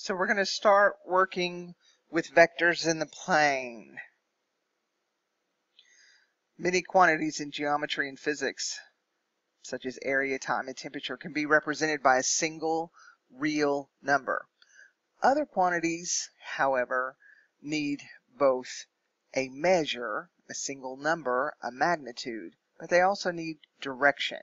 So we're going to start working with vectors in the plane. Many quantities in geometry and physics, such as area, time, and temperature, can be represented by a single real number. Other quantities, however, need both a measure, a single number, a magnitude, but they also need direction.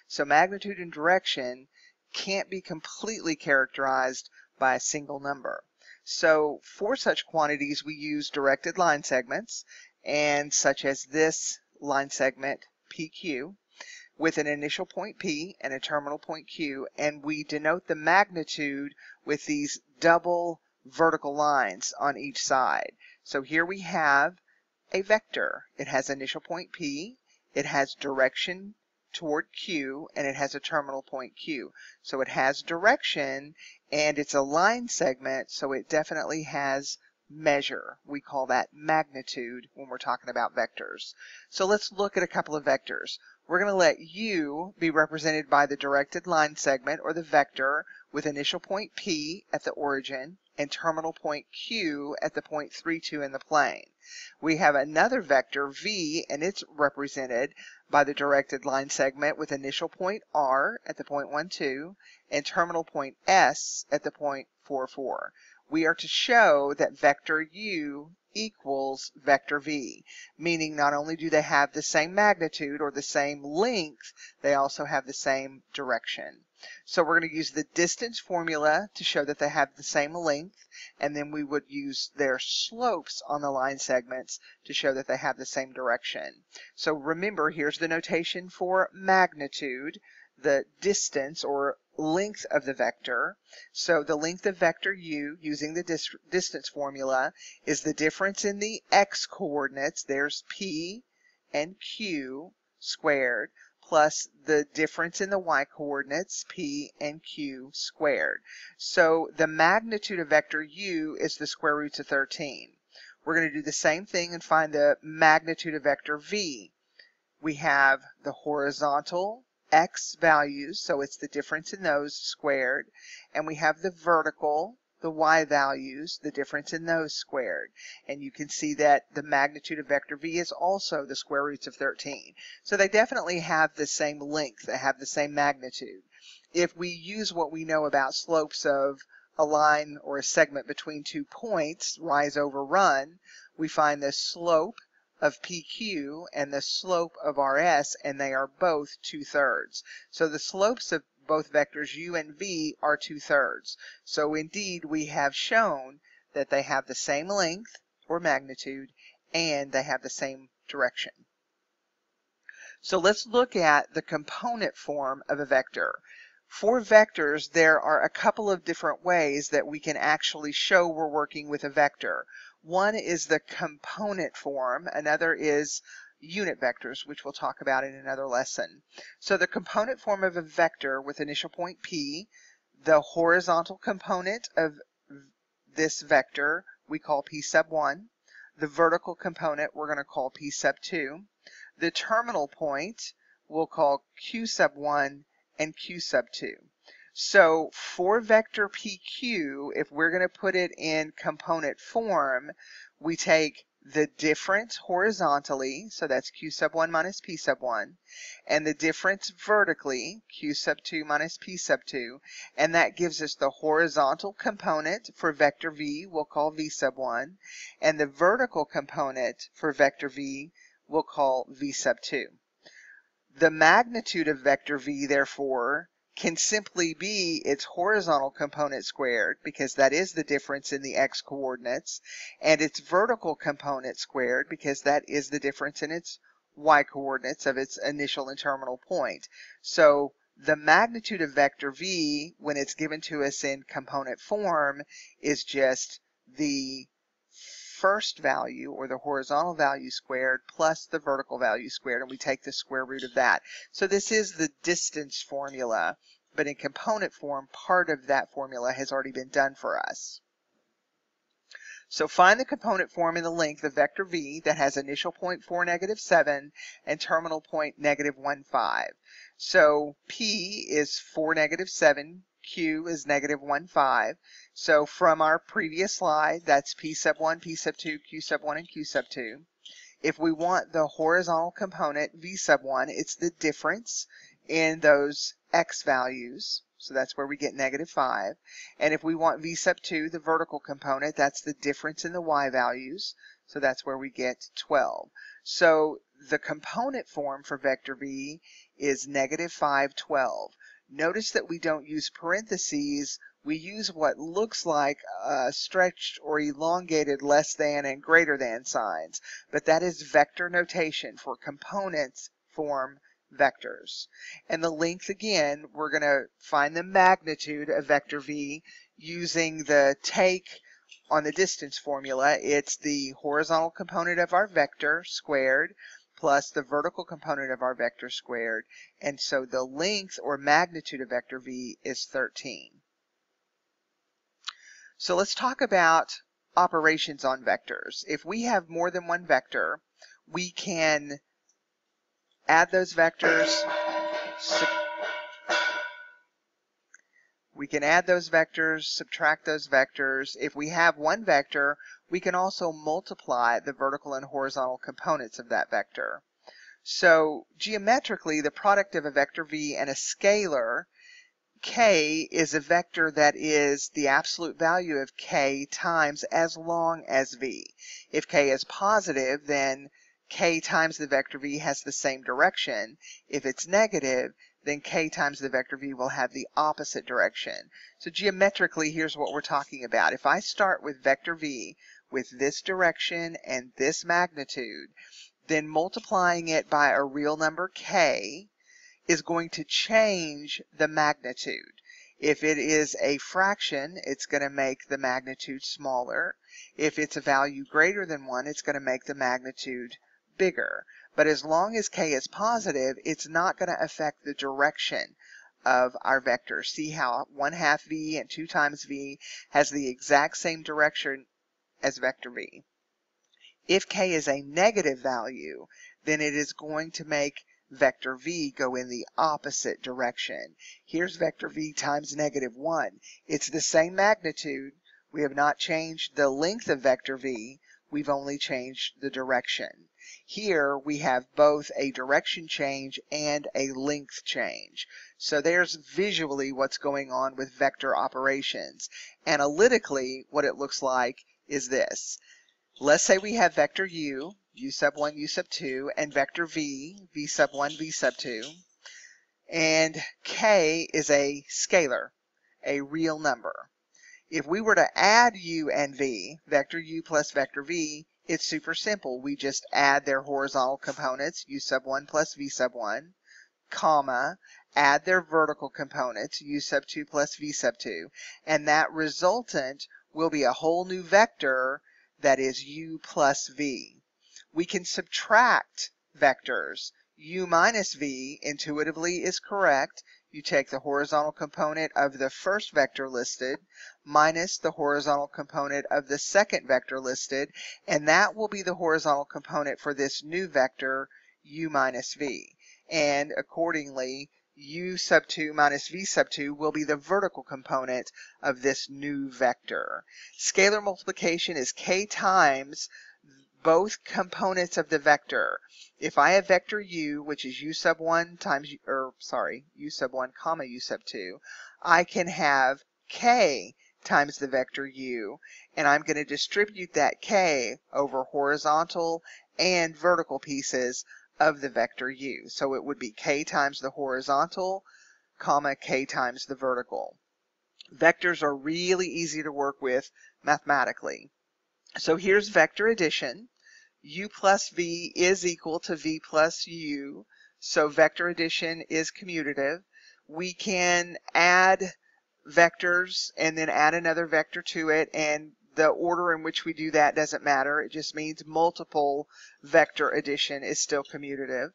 So magnitude and direction can't be completely characterized by a single number. So for such quantities, we use directed line segments, and such as this line segment PQ, with an initial point P and a terminal point Q, and we denote the magnitude with these double vertical lines on each side. So here we have a vector. It has initial point P, it has direction toward Q, and it has a terminal point Q. So it has direction, and it's a line segment, so it definitely has measure. We call that magnitude when we're talking about vectors. So let's look at a couple of vectors. We're going to let U be represented by the directed line segment, or the vector, with initial point P at the origin and terminal point Q at the point 3, 2 in the plane. We have another vector, V, and it's represented by the directed line segment with initial point R at the point 1, 2 and terminal point S at the point 4, 4. We are to show that vector U equals vector V, meaning not only do they have the same magnitude or the same length, they also have the same direction. So we're going to use the distance formula to show that they have the same length, and then we would use their slopes on the line segments to show that they have the same direction. So remember, here's the notation for magnitude, the distance or length of the vector. So the length of vector U, using the distance formula, is the difference in the x coordinates, there's P and Q squared, plus the difference in the y coordinates, P and Q squared. So the magnitude of vector U is the square roots of 13. We're going to do the same thing and find the magnitude of vector V. We have the horizontal x values, so it's the difference in those squared, and we have the vertical, the y values, the difference in those squared. And you can see that the magnitude of vector V is also the square roots of 13. So they definitely have the same length, they have the same magnitude. If we use what we know about slopes of a line or a segment between 2 points, rise over run, we find the slope of PQ and the slope of RS, and they are both 2/3. So the slopes of both vectors U and V are 2/3. So indeed we have shown that they have the same length or magnitude and they have the same direction. So let's look at the component form of a vector. For vectors, there are a couple of different ways that we can actually show we're working with a vector. One is the component form, another is unit vectors, which we'll talk about in another lesson. So the component form of a vector with initial point P, the horizontal component of this vector we call P sub 1, the vertical component we're going to call P sub 2, the terminal point we'll call Q sub 1 and Q sub 2. So for vector PQ, if we're going to put it in component form, we take the difference horizontally, so that's Q sub 1 minus P sub 1, and the difference vertically, Q sub 2 minus P sub 2, and that gives us the horizontal component for vector V, we'll call V sub 1, and the vertical component for vector V, we'll call V sub 2. The magnitude of vector V, therefore, can simply be its horizontal component squared, because that is the difference in the x coordinates, and its vertical component squared, because that is the difference in its y coordinates of its initial and terminal point. So the magnitude of vector V, when it's given to us in component form, is just the first value, or the horizontal value squared, plus the vertical value squared, and we take the square root of that. So this is the distance formula, but in component form, part of that formula has already been done for us. So find the component form in the length of vector V that has initial point 4, -7 and terminal point -1, 5. So P is 4, -7, q is negative 1, 5. So from our previous slide, that's p sub 1, p sub 2, q sub 1, and q sub 2. If we want the horizontal component v sub 1, it's the difference in those x values. So that's where we get negative 5. And if we want v sub 2, the vertical component, that's the difference in the y values. So that's where we get 12. So the component form for vector v is negative 5, 12. Notice that we don't use parentheses. We use what looks like stretched or elongated less than and greater than signs. But that is vector notation for components form vectors. And the length, again, we're going to find the magnitude of vector v using the take on the distance formula. It's the horizontal component of our vector squared plus the vertical component of our vector squared. And so the length or magnitude of vector v is 13. So let's talk about operations on vectors. If we have more than one vector, we can add those vectors, subtract those vectors. If we have one vector, we can also multiply the vertical and horizontal components of that vector. So geometrically, the product of a vector v and a scalar k is a vector that is the absolute value of k times as long as v. If k is positive, then k times the vector v has the same direction. If it's negative, then k times the vector v will have the opposite direction. So geometrically, here's what we're talking about. If I start with vector v with this direction and this magnitude, then multiplying it by a real number k is going to change the magnitude. If it is a fraction, it's going to make the magnitude smaller. If it's a value greater than 1, it's going to make the magnitude bigger. But as long as k is positive, it's not going to affect the direction of our vector. See how 1/2 v and 2 times v has the exact same direction as vector v. If k is a negative value, then it is going to make vector v go in the opposite direction. Here's vector v times negative 1. It's the same magnitude. We have not changed the length of vector v. We've only changed the direction. Here we have both a direction change and a length change. So there's visually what's going on with vector operations. Analytically, what it looks like is this. Let's say we have vector u sub 1, u sub 2, and vector v sub 1, v sub 2. And k is a scalar, a real number. If we were to add u and v, vector u plus vector v, it's super simple. We just add their horizontal components, u sub 1 plus v sub 1, comma, add their vertical components, u sub 2 plus v sub 2, and that resultant will be a whole new vector that is u plus v. We can subtract vectors. U minus v intuitively is correct. You take the horizontal component of the first vector listed minus the horizontal component of the second vector listed, and that will be the horizontal component for this new vector u minus v. And accordingly, u sub 2 minus v sub 2 will be the vertical component of this new vector. Scalar multiplication is k times both components of the vector. If I have vector u, which is u sub 1 times, u sub 1 comma u sub 2, I can have k times the vector u, and I'm going to distribute that k over horizontal and vertical pieces of the vector u. So it would be k times the horizontal, comma, k times the vertical. Vectors are really easy to work with mathematically. So here's vector addition. U plus v is equal to v plus u. So vector addition is commutative. We can add vectors and then add another vector to it, and the order in which we do that doesn't matter. It just means multiple vector addition is still commutative.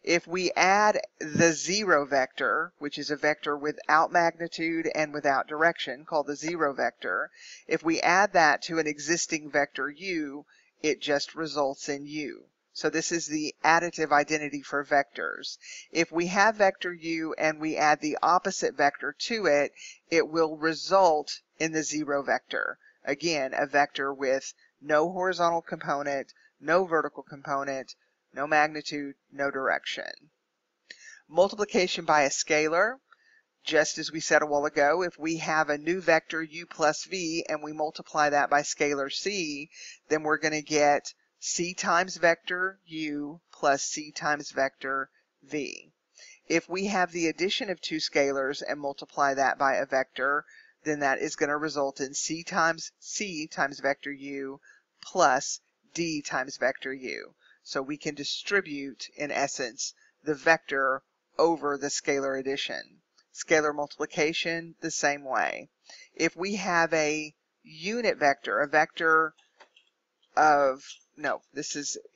If we add the zero vector, which is a vector without magnitude and without direction, called the zero vector, if we add that to an existing vector u, it just results in u. So this is the additive identity for vectors. If we have vector u and we add the opposite vector to it, it will result in the zero vector. Again, a vector with no horizontal component, no vertical component, no magnitude, no direction. Multiplication by a scalar. Just as we said a while ago, if we have a new vector u plus v and we multiply that by scalar c, then we're going to get c times vector u plus c times vector v. If we have the addition of two scalars and multiply that by a vector, then that is going to result in c times vector u plus d times vector u. So we can distribute, in essence, the vector over the scalar addition. Scalar multiplication, the same way. If we have a unit vector, a vector of,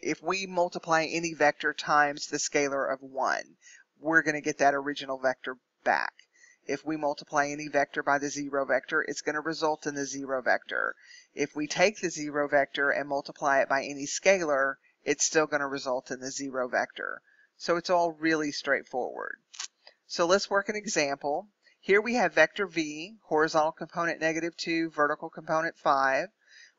if we multiply any vector times the scalar of 1, we're going to get that original vector back. If we multiply any vector by the zero vector, it's going to result in the zero vector. If we take the zero vector and multiply it by any scalar, it's still going to result in the zero vector. So it's all really straightforward. So let's work an example. Here we have vector v, horizontal component -2, vertical component 5.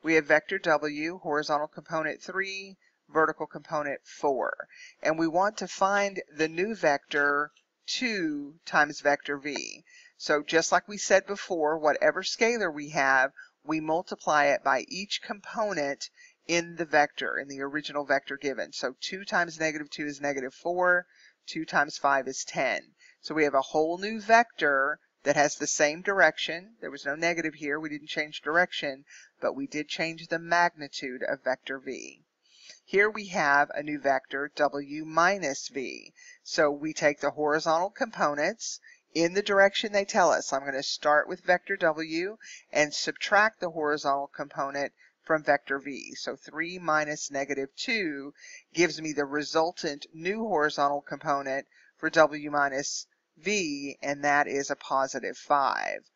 We have vector w, horizontal component 3, vertical component 4. And we want to find the new vector 2 times vector v. So just like we said before, whatever scalar we have, we multiply it by each component in the vector, in the original vector given. So 2 times -2 is -4, 2 times 5 is 10. So we have a whole new vector that has the same direction. There was no negative here. We didn't change direction, but we did change the magnitude of vector v. Here we have a new vector, w minus v. So we take the horizontal components in the direction they tell us. I'm going to start with vector w and subtract the horizontal component from vector v. So 3 minus -2 gives me the resultant new horizontal component for w minus v, and that is a positive 5.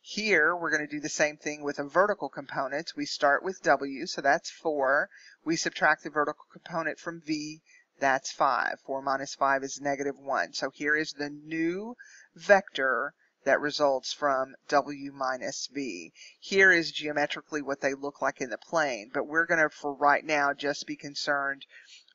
Here we're going to do the same thing with a vertical component. We start with w, so that's 4. We subtract the vertical component from v, that's 5. 4 minus 5 is -1. So here is the new vector that results from w minus v. Here is geometrically what they look like in the plane, but we're going to, for right now, just be concerned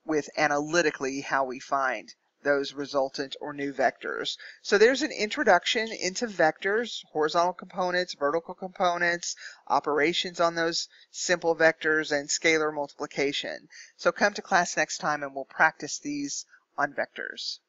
with analytically how we find those resultant or new vectors. So there's an introduction into vectors, horizontal components, vertical components, operations on those simple vectors, and scalar multiplication. So come to class next time and we'll practice these on vectors.